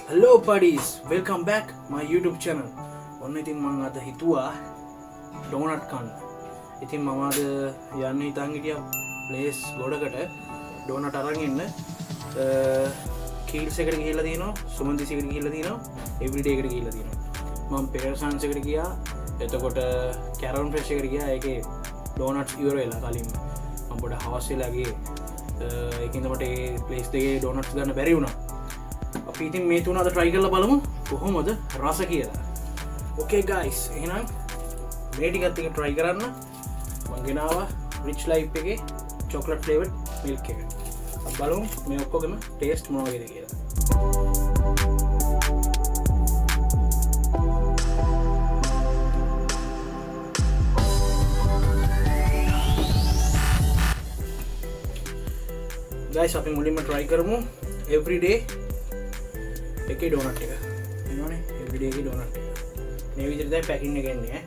Hello buddies, welcome back my YouTube channel. ඔන්න ඉතින් මම අද හිතුවා ඩෝනට් කන්න. ඉතින් මම අද යන්න හිතන් හිටියා ප්ලේස් ගොඩකට ඩෝනට් අරන් එන්න. කීල්ස් එකට ගිහිල්ලා තියෙනවා, සුමන්දිස් එකට ගිහිල්ලා තියෙනවා, එවරිඩේ එකට ගිහිල්ලා තියෙනවා. මම පෙරසන්ස් එකට ගියා. එතකොට කැරොන් ෆ්‍රෙෂ් එකට ගියා. ඒකේ ඩෝනට්ස් ඉවර වෙලා කලින් මම පොඩ හවස් වෙලා ගියේ. ඒකින්ද මට ඒ ප්ලේස් දෙකේ ඩෝනට්ස් ගන්න බැරි වුණා. අපි ඉතින් මේ තුන අද try කරලා බලමු කොහොමද රස කියලා. Okay guys, එහෙනම් මේ ටිකත් එක try කරන්න. මම ගෙනාවා Rich Life එකේ chocolate flavored milk එක. අපි බලමු මේ ඔක්කොගෙම taste මොන වගේද කියලා. Guys, අපි මුලින්ම try කරමු everyday එකේ ඩෝනට් එක. එනවනේ everyday එකේ ඩෝනට් එක. මේ විදිහට තමයි පැකින් එක එන්නේ ඈ.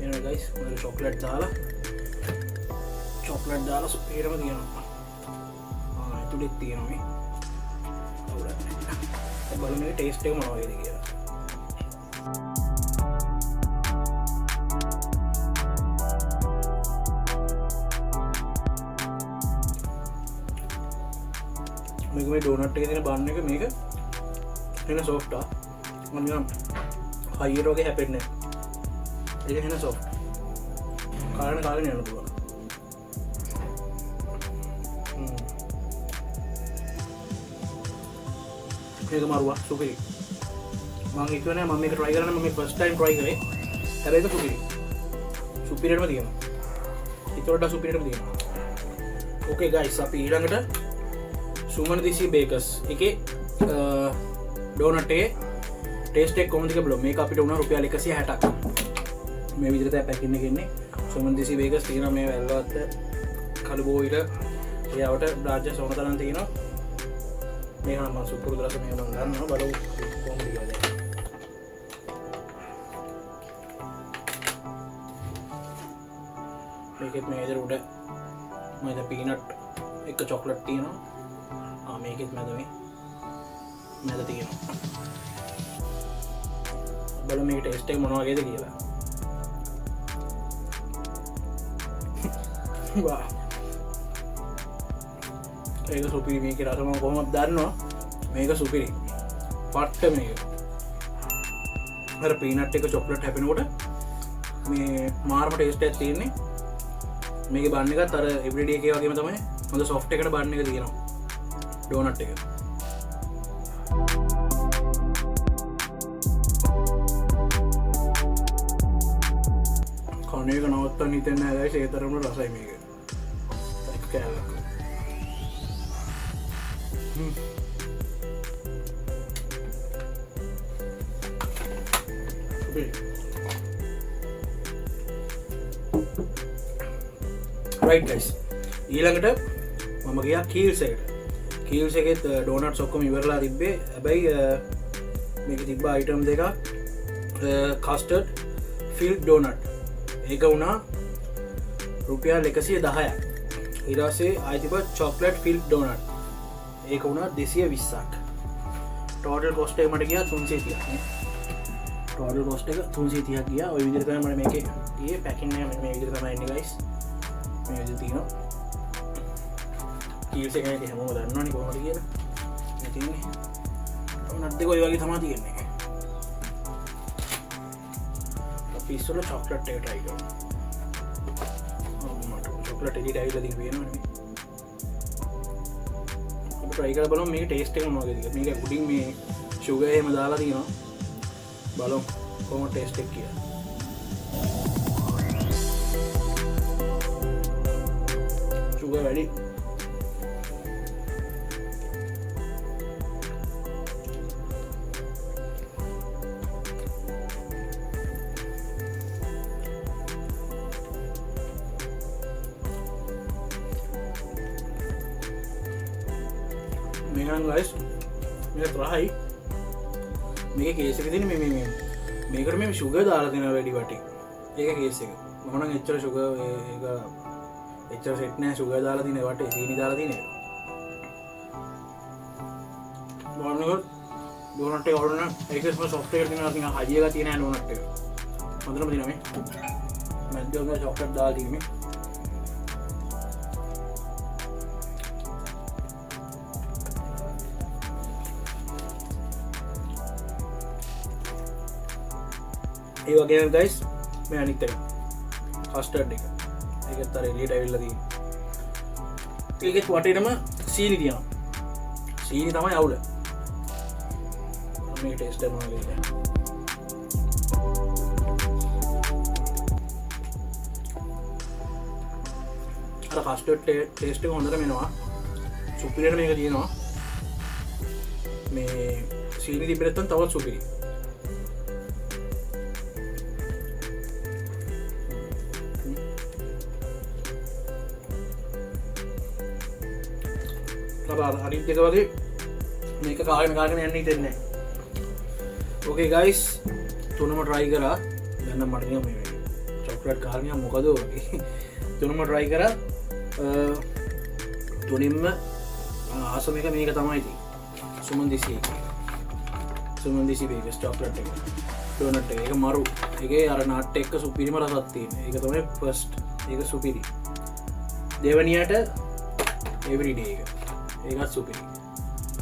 එනවා guys, මම chocolate දාලා සුපිරම තියනවා. ඇතුලේ තියෙනවා මේ. බලමු මේ ටේස්ට් එක මොන වගේද කියලා. මේක මේ ඩෝනට් එකේ තියෙන බන් එක මේක එන සොෆ්ට් ආ. මම නිකන් හයිර් වගේ හැපෙන්නේ නැහැ. ඒක එන සොෆ්ට්. කාගෙන යන්න පුළුවන්. මේක මරුවා සුපිරි. මම හිතුවේ නෑ මම මේක try කරන්න. මම first time try කරේ. හැබැයි ඒක සුපිරි. සුපිරියටම තියෙනවා. ඊටවඩා සුපිරියටම තියෙනවා. Okay guys, අපි ඊළඟට සුමන්දිසි බේකර්ස් එකේ ඩෝනට් එකේ ටේස්ට් එක කොහොමද කියලා බලමු. මේක අපිට උනා රුපියල් 160ක්. මේ විදිහට තමයි පැකින් එක එන්නේ. සුමන්දිසි බේකර්ස් තියෙනවා මේ වැල්ලවත්ත කළුබෝවිල එයාවට රාජ්‍ය සෝනතරන් තියෙනවා. මේක නම් මම සුපුරුදු රස මේක මම ගන්නවා බලමු කොහොමද කියලා දැන්. මේකෙත් මේ විදිහට උඩ මම පීනට් එක චොක්ලට් තියෙනවා. මේකෙත් මැද තියෙනවා. බලමු මේක ටේස්ට් එක මොන වගේද කියලා. වා. ඒක සුපිරි. මේකේ රස මම කොහොමද දන්නවා. මේක සුපිරි. පට්ට මේක. අර පීනට් එක චොක්ලට් හැපෙනකොට මේ මාර්ම ටේස්ට් එකක් තියෙන්නේ. මේකේ බන් එකත් අර එවරිඩේ එකේ වගේම තමයි. හොඳ සොෆ්ට් එකට බන් එක තියෙනවා. ඩෝනට් එක. කන එක නවත්තන්න හිතෙන්නේ නැහැ guys. ඒ තරම්ම රසයි මේක. එක කෑල්ලක්. right guys, ඊළඟට මම ගියා කීල්ස් එකට. කීල්ස් එකේ ඩෝනට්ස් ඔක්කොම ඉවරලා තිබ්බේ. හැබැයි මේකේ තිබ්බ අයිටම් දෙකක්. කස්ටර්ඩ් ෆිල්ඩ් ඩෝනට්. ඒක වුණා රුපියල් 110ක්. ඊට පස්සේ ආයි තිබ්බ චොක්ලට් ෆිල්ඩ් ඩෝනට්. ඒක වුණා 220ක්. ටෝටල් කොස්ට් එක මට ගියා 330ක් නේ. ටෝටල් කොස්ට් එක 330ක් ගියා. ওই විදිහට තමයි මම මේකේ ගියේ. පැකින් එක මේ විදිහට තමයි එන්නේ guys. මේ විදිහට තියෙනවා. කීල්ස් එක හැම හැමෝම දන්නවනේ කොහොමද කියලා. මේ තියෙන්නේ. ඩෝනට් දෙක ඔය වගේ තමයි තියෙන්නේ. අපි ඉස්සෙල්ල චොක්ලට් එක try කරමු. මට චොක්ලට් එකට ඇවිල්ලා තියෙන වෙනවනේ. try කරලා බලමු මේක ටේස්ට් එක මොන වගේද කියලා. මේක උඩින් මේ sugar එහෙම දාලා තියෙනවා. බලමු කොහොමද ටේස්ට් එක කියලා. sugar වැඩි. මේකනම් guys මේක රහයි මේක කේස් එක තියෙන මේ මේකට මේ සුගර් දාලා තියෙනවා වැඩි වටේ. ඒක කේස් එක. මම නම් එච්චර සුගර් ඒක එච්චර සෙට් නෑ සුගර් දාලා තියෙන වටේ සීනි දාලා තියෙන එක. මොනවාද ඩෝනට් එක ඕන ඒක ස්ම සොෆ්ට් එක තියෙනවා නිකන් හජි එකක් තියෙන ඩෝනට් එක. හොඳටම තියෙනවා මේ. මැද්දේ ඔන්න චොක්ලට් දාලා තියෙන්නේ. ඒ වගේම ගයිස් මේ අනිත් එක කස්ටර්ඩ් එක ඒකත් අර එළියට ඇවිල්ලා තියෙනවා. ඒකෙත් වටේටම සීනි තියෙනවා. සීනි තමයි අවුල. මේ ටෙස්ට් කරනවා කියන්නේ. අර කස්ටර්ඩ් ටේස්ට් එක හොඳට මෙනවා. සුපිරියට මේක තියෙනවා. මේ සීනි තිබෙද්දත් තවත් සුපිරි. අනිත් එක වගේ මේක කාගෙන යන්න හිතෙන්නේ නැහැ. ඕකේ ගයිස් තුනම try කරා. දැන් මට නිකන් මේ චොක්ලට් කාගෙන මොකද වගේ තුනම try කරා. තුනින්ම ආසම එක මේක තමයි තියෙන්නේ. සුමන්දිසි බේකස් චොක්ලට් එක ඩෝනට් එක. ඒක මරු. ඒකේ අර නට් එක්ක සුපිරිම රසක් තියෙන. ඒක තමයි ෆස්ට්. ඒක සුපිරි. දෙවනියට එවරිඩේ එක. ඒකත් සුපිරි.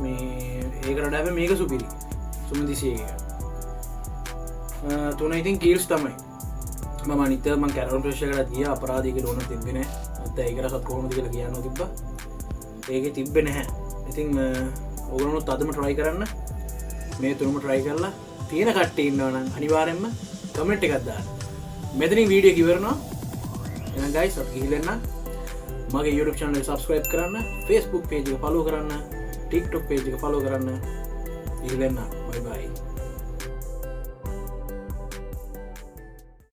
මේ ඒකට වඩා මේක සුපිරි. සුමන්දිසි එක. තුන ඉතින් කීල්ස් තමයි. මම අනිත් ඒවා මම කැරෝල් ෆ්‍රෙෂ් එකට ගියා අපරාධයක ඩෝනට් තිබ්බේ නැහැ. නැත්නම් ඒක රසත් කොහොමද කියලා කියන්න තිබ්බා. ඒකේ තිබ්බේ නැහැ. ඉතින් ඕගොල්ලෝත් අදම try කරන්න. මේ තුනම try කරලා තියෙන කට්ටිය ඉන්නවා නම් අනිවාර්යෙන්ම කමෙන්ට් එකක් දාන්න. මෙතනින් වීඩියෝ එක ඉවරනවා. එහෙනම් guys අපි ගිහින් එන්න. මගේ YouTube channel එක subscribe කරන්න, Facebook page එක follow කරන්න, TikTok page එක follow කරන්න. ඉතින් bye bye.